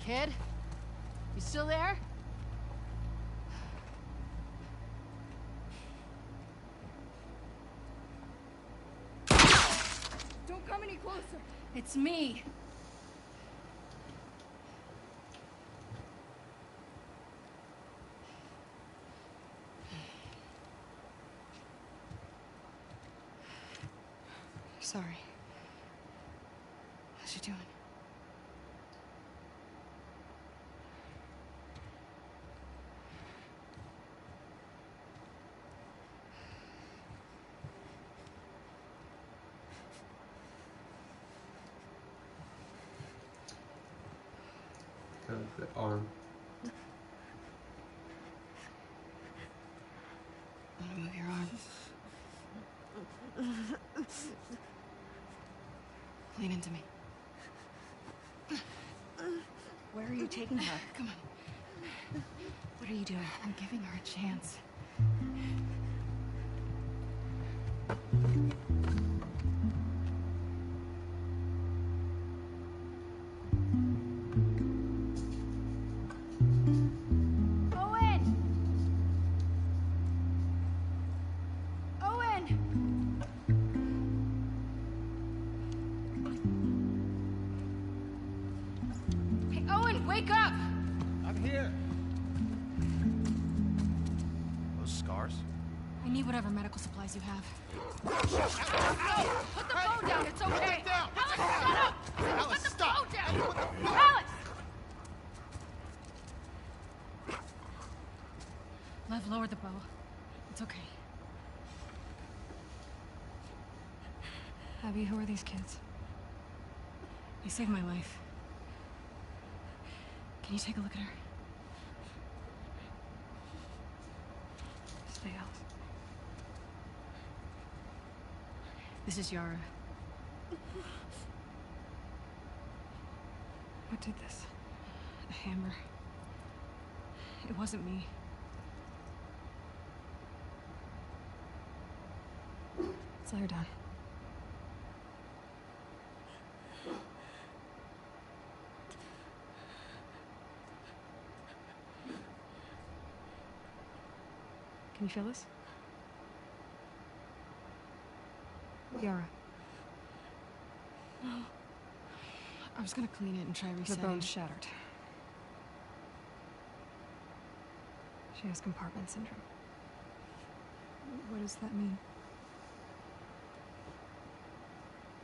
kid? You still there? Don't come any closer. It's me. Sorry. How's you doing? The arm. I'm gonna move your arm. Lean into me. Where are you taking her? Come on. What are you doing? I'm giving her a chance. Owen! Owen! Hey, Owen, wake up! I'm here. Those scars? I need whatever medical supplies you have. Ow! Put the phone down, it's okay! Put it down! Alex, shut up! Alice, Put the stop! phone down! What the fuck? Alex! Lev, lower the bow. It's okay. Abby, who are these kids? They saved my life. Can you take a look at her? Stay out. This is Yara. What did this? A hammer. It wasn't me. Let's lay her down. Can you feel this? Yara. No. I was gonna clean it and try resetting. The bone's shattered. She has compartment syndrome. What does that mean?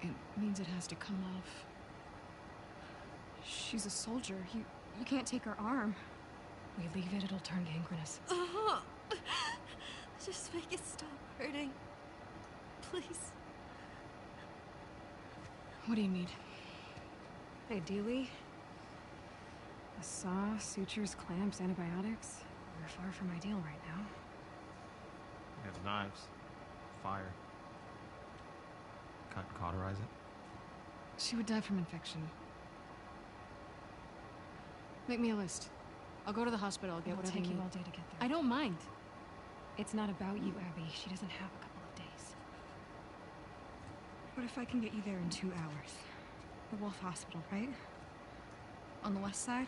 It means it has to come off. She's a soldier. You can't take her arm. We leave it, it'll turn gangrenous. Just make it stop hurting. Please. What do you need? Ideally, a saw, sutures, clamps, antibiotics. We're far from ideal right now. We have knives, fire. Cut and cauterize it. She would die from infection. Make me a list. I'll go to the hospital, I'll get It'll whatever take you you need. all day to get there. I don't mind. It's not about you, Abby. She doesn't have a couple of days. What if I can get you there in 2 hours? The Wolf Hospital, right? On the west side?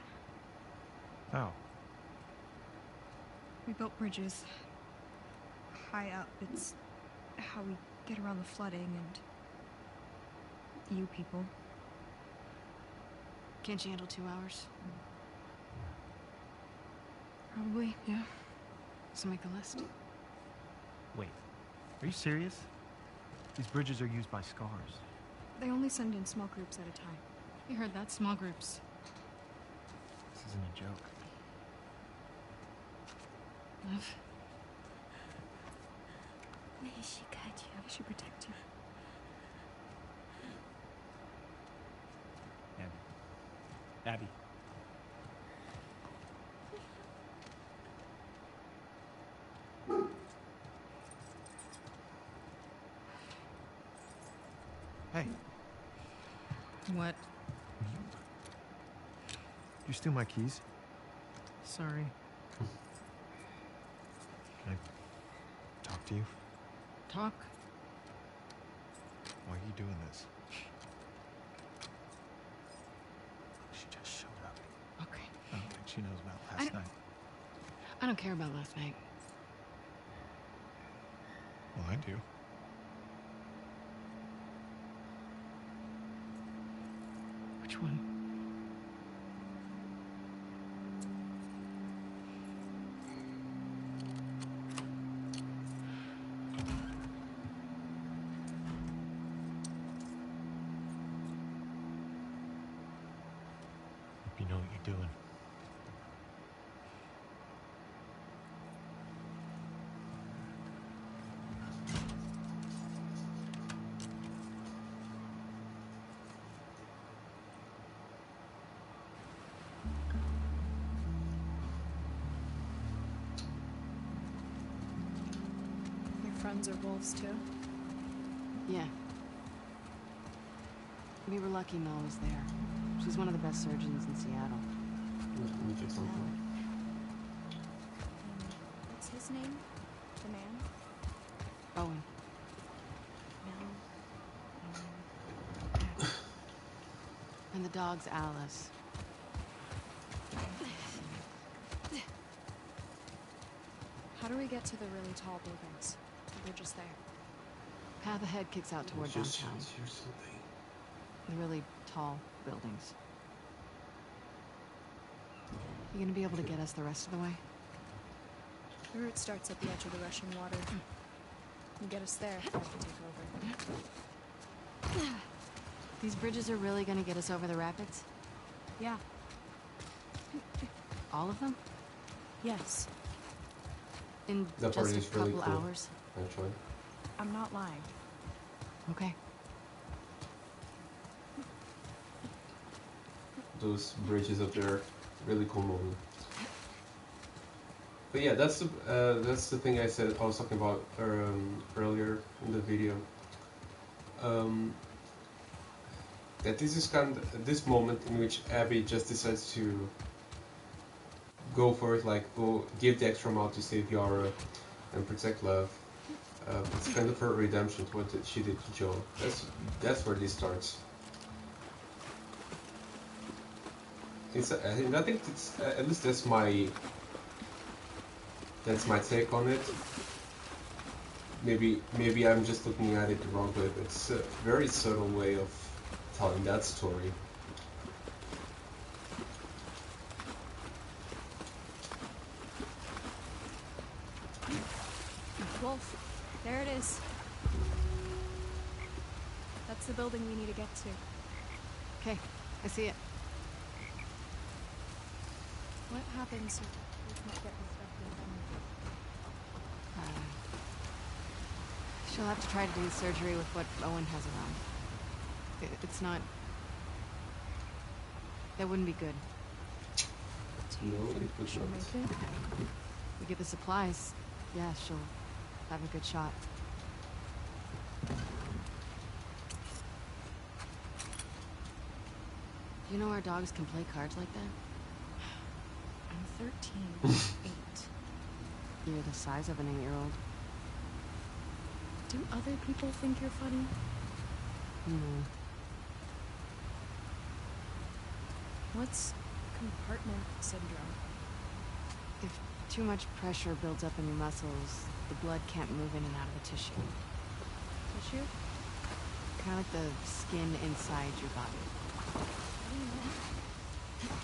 Oh. We built bridges. High up. It's how we get around the flooding and... you people. Can't you handle 2 hours? Probably, yeah. So make the list. Wait. Are you serious? These bridges are used by scars. They only send in small groups at a time. You heard that? Small groups. This isn't a joke. Lev? May she guide you. May she protect you. Abby. Hey, What? you steal my keys? Sorry. Can I talk to you? Talk? Why are you doing this? She just showed up. Look. she knows about last night. I don't care about last night. Well, I do. Which one? Hope you know what you're doing. Your friends are wolves too? Yeah. We were lucky Mel was there. She's one of the best surgeons in Seattle. Let me check something. What's his name? The man? Owen. No. And the dog's Alice. How do we get to the really tall buildings? They're just there. Path ahead kicks out toward Just downtown. hear something. The really tall buildings. You gonna be able to get us the rest of the way? The route starts at the edge of the rushing water. You get us there, I can take over. These bridges are really gonna get us over the rapids? Yeah. All of them? Yes. In That part just a is really couple cool. hours? Actually. I'm not lying. Okay. Those bridges up there, really cool moment. But yeah, that's the thing I was talking about earlier in the video. That this is kind of this moment in which Abby just decides to go for it, like go give the extra mile to save Yara and protect Lev. It's kind of her redemption to what she did to Joel. That's where this starts. I think it's at least that's my take on it. Maybe I'm just looking at it the wrong way, but it's a very subtle way of telling that story. Wolf, there it is. That's the building we need to get to. Okay, I see it. What happens if we can't get this stuff done? She'll have to try to do the surgery with what Owen has around. It's not... That wouldn't be good. Do you No, think it would she'll not. make it? We get the supplies. Yeah, she'll have a good shot. You know our dogs can play cards like that? I'm 13. 8. You're the size of an 8-year-old. Do other people think you're funny? No. What's compartment syndrome? If too much pressure builds up in your muscles, the blood can't move in and out of the tissue. Tissue? Kind of like the skin inside your body.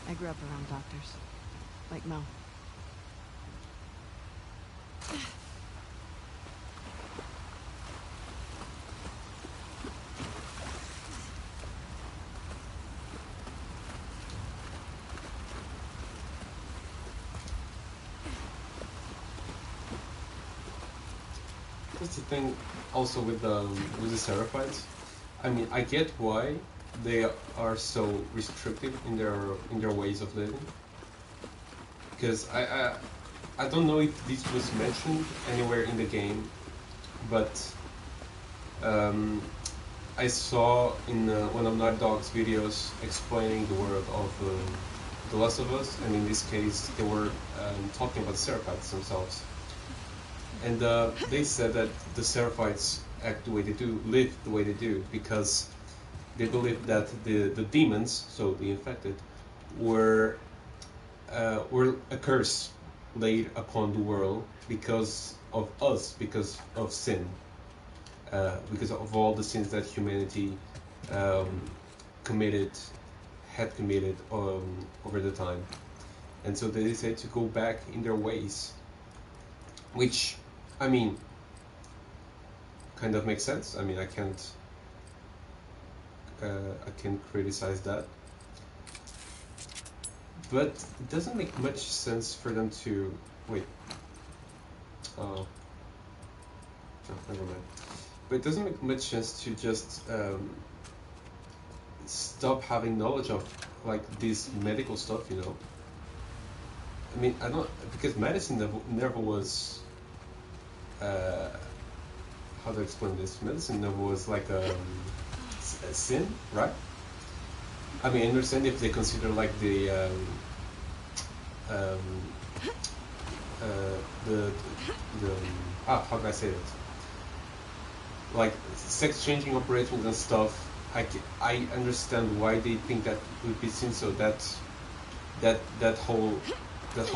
I grew up around doctors. Like Mel. That's the thing also with the Seraphites. I mean, I get why they are so restrictive in their ways of living. Because I don't know if this was mentioned anywhere in the game, but I saw in one of Night Dog's videos explaining the world of The Last of Us, and in this case they were talking about the Seraphites themselves. And they said that the Seraphites act the way they do, live the way they do, because they believe that the demons, so the infected, were were a curse laid upon the world because of us, because of sin, because of all the sins that humanity um, committed, had committed over the time. And so they decided to go back in their ways, which, I mean, kind of makes sense. I mean, I can't criticize that, but it doesn't make much sense for them to wait. Oh, never mind. But it doesn't make much sense to just stop having knowledge of like this medical stuff, you know. I mean, I don't, because medicine never was. How to explain this? Medicine never was like a sin, right? I mean, I understand if they consider like the how can I say it? Like sex changing operations and stuff. I understand why they think that would be sin. So that whole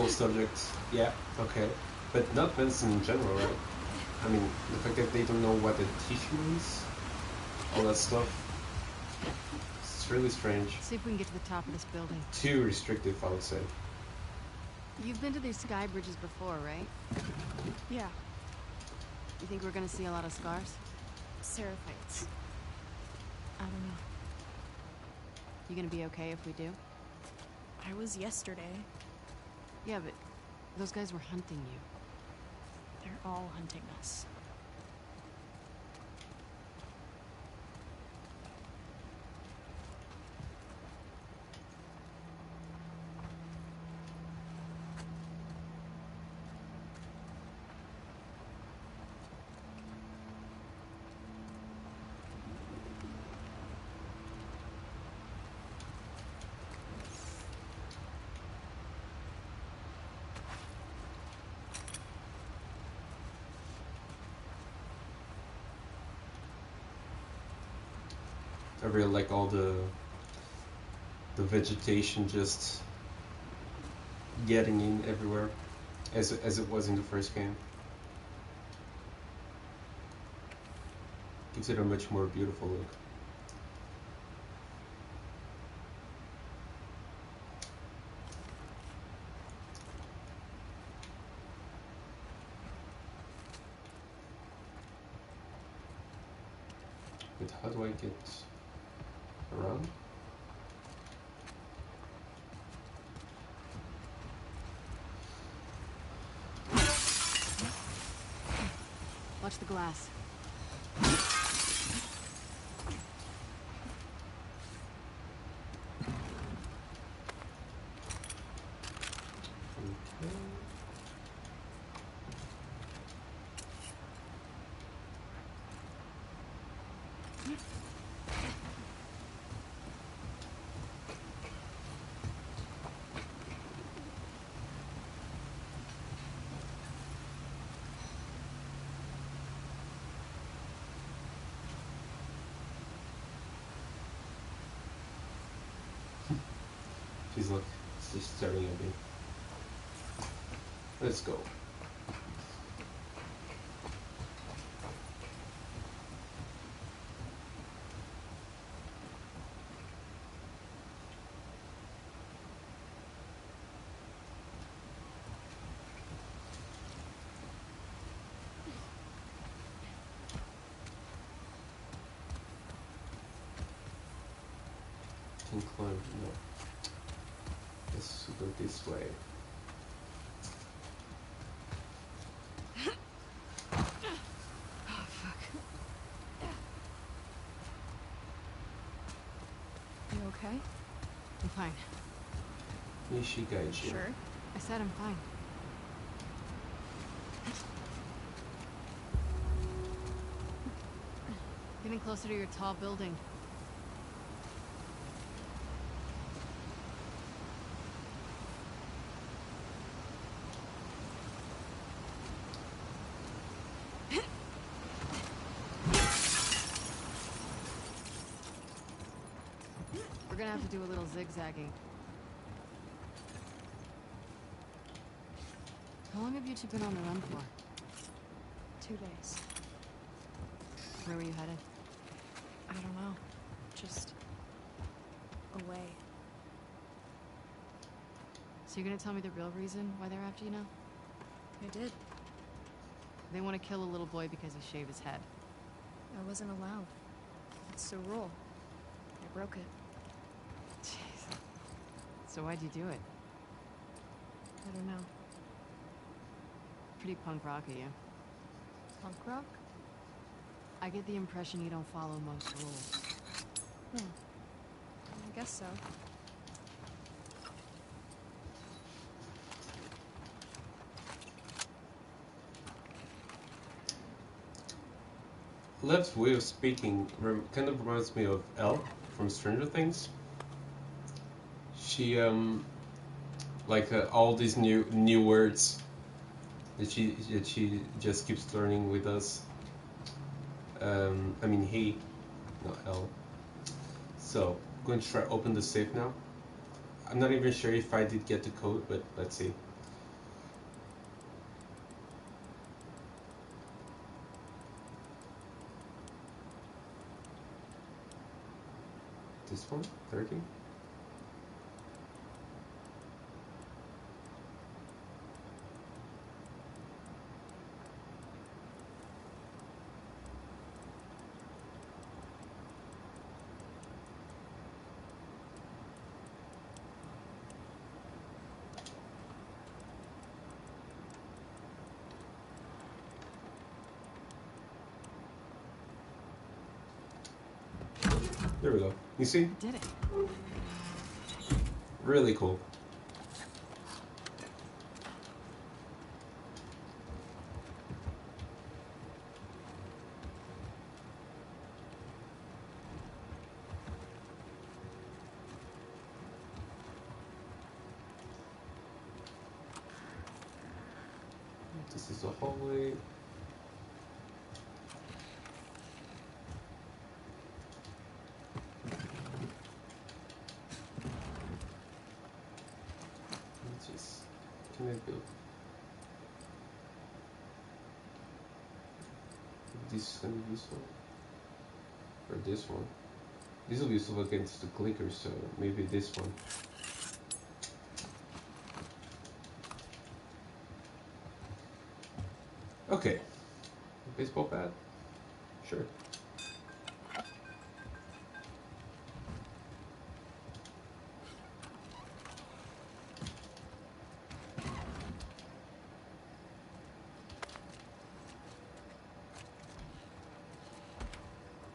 subject, yeah, okay, but not medicine in general, right? I mean, the fact that they don't know what a tissue is, all that stuff, it's really strange. See if we can get to the top of this building. Too restrictive, I would say. You've been to these sky bridges before, right? Yeah, You think we're gonna see a lot of scars? Seraphites. I don't know. You gonna be okay if we do? I was yesterday. Yeah, but those guys were hunting you. They're all hunting us. I really like all the vegetation just getting in everywhere, as it was in the first game. Gives it a much more beautiful look. But how do I get around? Watch the glass. Okay. She's like just staring at me. Let's go. Can climb, no. Let's go this way. You okay? I'm fine. Nishigaiji. Sure. I said I'm fine. Getting closer to your tall building. We're gonna have to do a little zigzagging. How long have you two been on the run for? 2 days. Where were you headed? I don't know. Just away. So you're gonna tell me the real reason why they're after you now? I did. They want to kill a little boy because he shaved his head. I wasn't allowed. It's the rule. I broke it. Jeez. So why'd you do it? I don't know. Pretty punk rock of you. Punk rock? I get the impression you don't follow most rules. I guess so. Lev's way of speaking kind of reminds me of Elle from Stranger Things. She like all these new words that she just keeps learning with us. I mean he, not Elle. So I'm going to try open the safe now. I'm not even sure if I did get the code, but let's see. This one, 30. There we go. You see? Did it? Really cool. This is the hallway. Can I build? This is gonna be useful. Or this one. This will be useful against the clicker, so maybe this one. Okay. Baseball bat? Sure.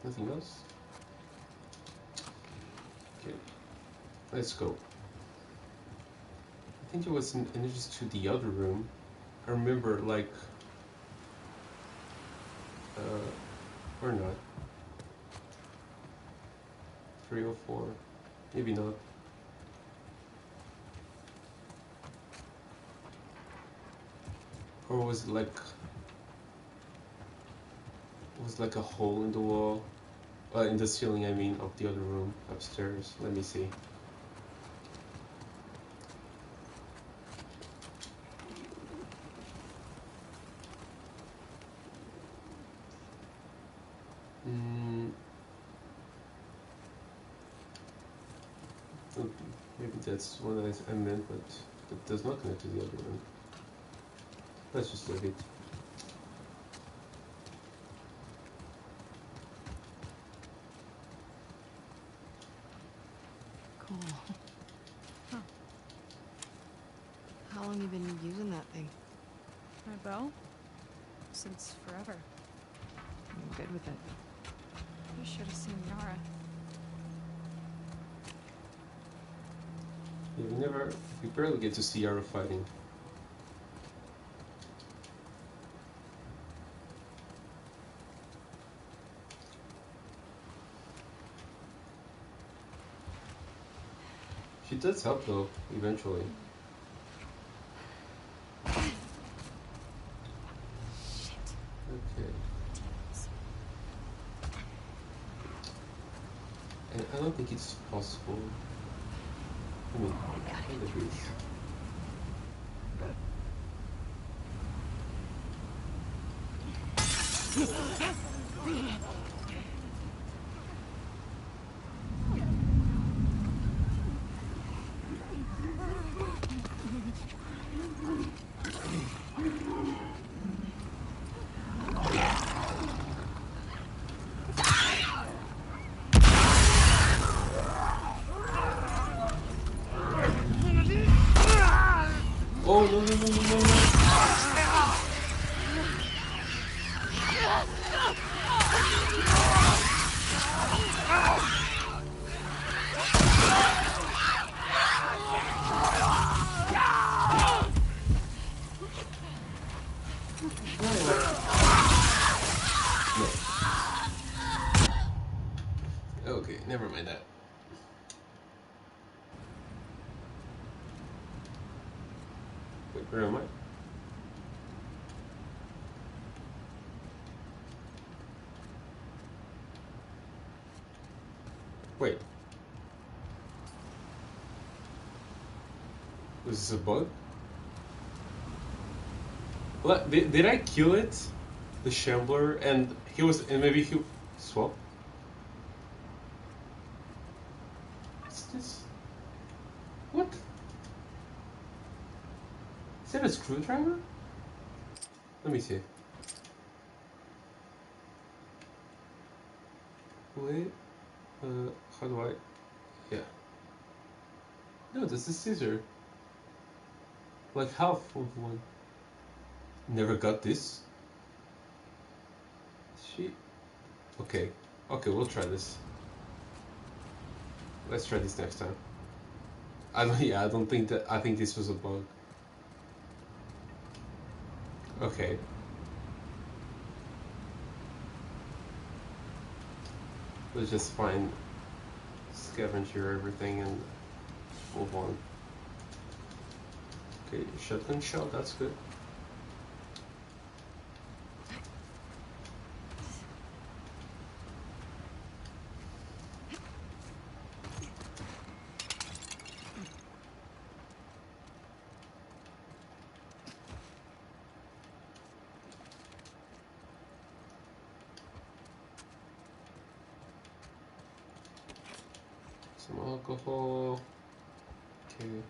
Nothing else? Okay, let's go. I think there was an entrance to the other room. I remember, like, or not. 304, maybe not. Or was it like a hole in the wall, in the ceiling, I mean, of the other room upstairs. Let me see. Okay, maybe that's one that I meant, but that does not connect to the other room. Let's just leave it. Cool. Huh. How long you been using that thing? My bow? Since forever. I'm good with it. You should have seen Yara. Yeah, we barely get to see Yara fighting. She does help though, eventually. Okay. And I don't think it's possible. I mean, kind of is. Oh no no no no no no! No. Okay, never mind that. Wait, where am I? Wait. Was this a bug? Did I kill it? The Shambler, and maybe he swap? What's this? What? Is that a screwdriver? Let me see. Wait. How do I? Yeah. No, this is scissor. Like half of one. Never got this. Shit. Okay. Okay, we'll try this. Let's try this next time. I don't think that. I think this was a bug. Okay. Let's just scavenger everything and move on. Okay, shotgun shell, that's good. Some alcohol. Okay.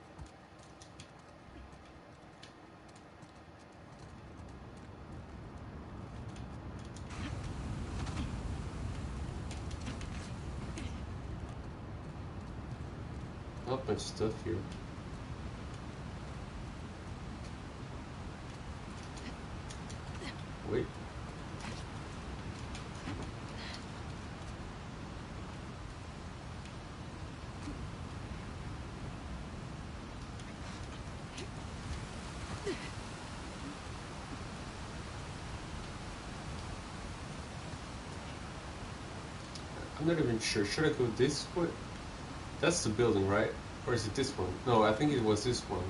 Not much stuff here. Wait. I'm not even sure. Should I go this way? That's the building, right? Or is it this one? No, I think it was this one.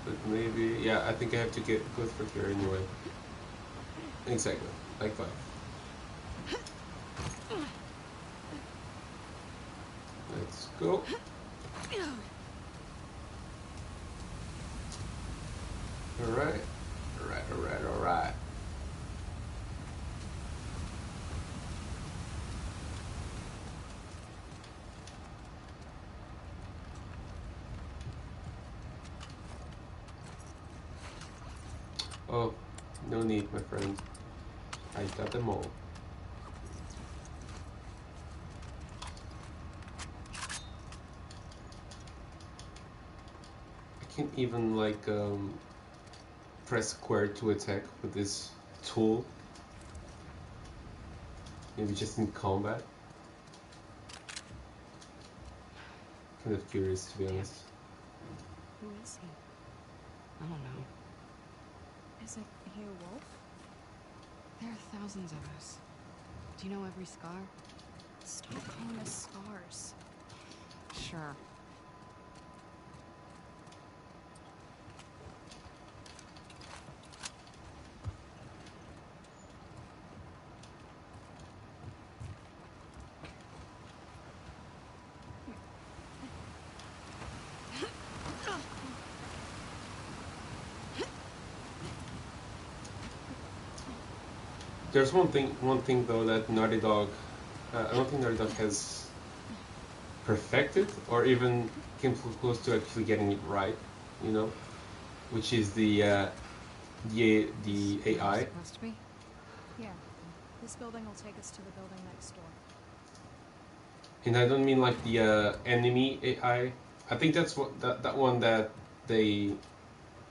But maybe... Yeah, I think I have to go through here anyway. Exactly. Like that. Let's go. Alright. Alright. Oh, no need, my friend. I got them all. I can't even like press square to attack with this tool. Maybe just in combat. Kind of curious, to be honest. Who is he? I don't know. Isn't he a wolf? There are thousands of us. Do you know every scar? Stop calling us scars. Sure. There's one thing though that Naughty Dog, I don't think Naughty Dog has perfected or even came close to actually getting it right, you know, which is the AI. Supposed to be? Yeah. This building will take us to the building next door. And I don't mean like the enemy AI. I think that's what that one that they.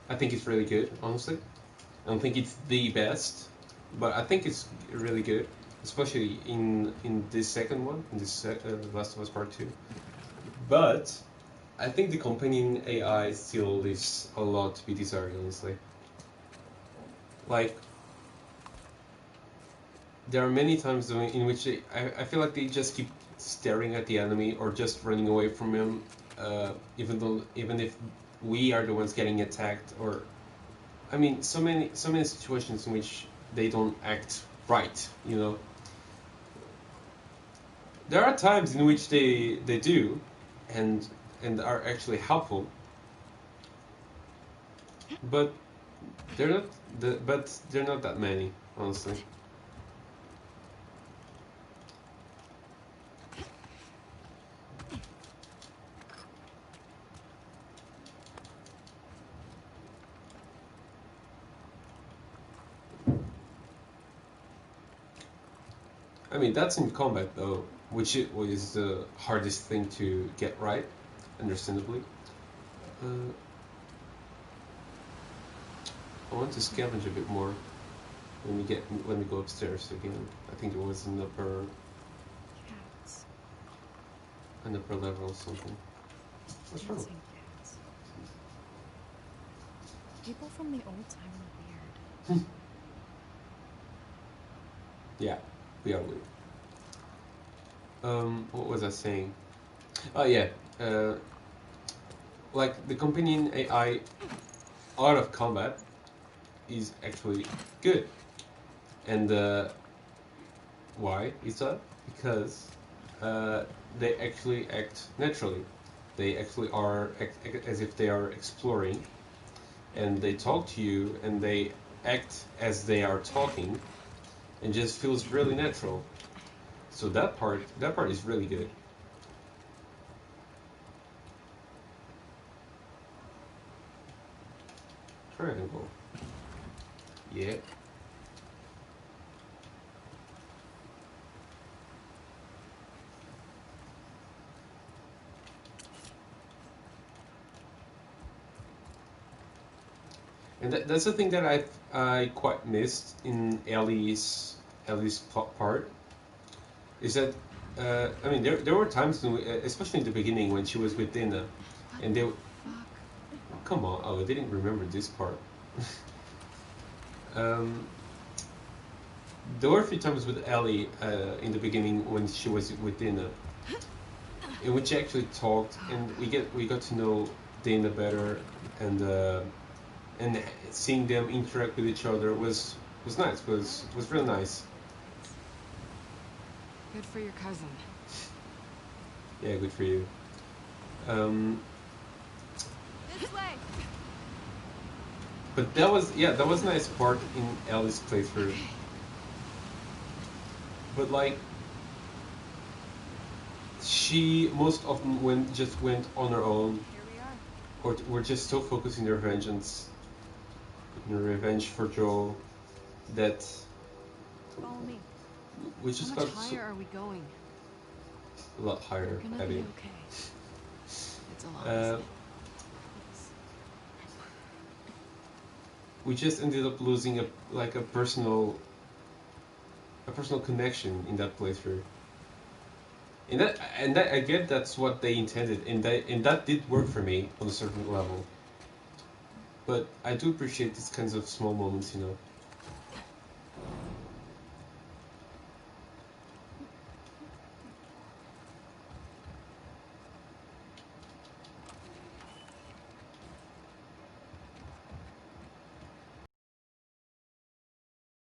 I think it's really good, honestly. I don't think it's the best, but I think it's really good, especially in this second one, in this Last of Us Part 2. But I think the companion AI still leaves a lot to be desired, honestly. Like, there are many times in which I feel like they just keep staring at the enemy or just running away from him, even if we are the ones getting attacked. Or, I mean, so many situations in which they don't act right, you know. There are times in which they do, and are actually helpful, but they're not that many, honestly. I mean, that's in combat though, which was the hardest thing to get right, understandably. I want to scavenge a bit more when we go upstairs again. I think there was an upper Cats. level or something. What's wrong? Dancing cats. People from the old time were weird. Yeah, we are weird. What was I saying? Oh yeah, like the companion AI out of combat is actually good, and why is that? Because they actually act naturally. They actually are as if they are exploring, and they talk to you, and they act as they are talking, and just feels really natural. So that part is really good. Triangle. Yeah. And that's the thing that I quite missed in Ellie's part, is that I mean there were times especially in the beginning when she was with Dina, and they come on, oh, I didn't remember this part. There were a few times with Ellie in the beginning when she was with Dina, in which she actually talked, and we got to know Dana better, and seeing them interact with each other was nice. Was real nice. Good for your cousin. Yeah, good for you. This way! But that was a nice part in Ellie's playthrough. But like, she most often went on her own, Here we are. or were just so focused in her revenge for Joel, that Follow me. we just How got much higher are we going? a lot higher, You're gonna Abby. be okay. It's a lot. Uh, isn't it? we just ended up losing a personal connection in that playthrough. And that I get that's what they intended, and that did work for me on a certain level. But I do appreciate these kinds of small moments, you know.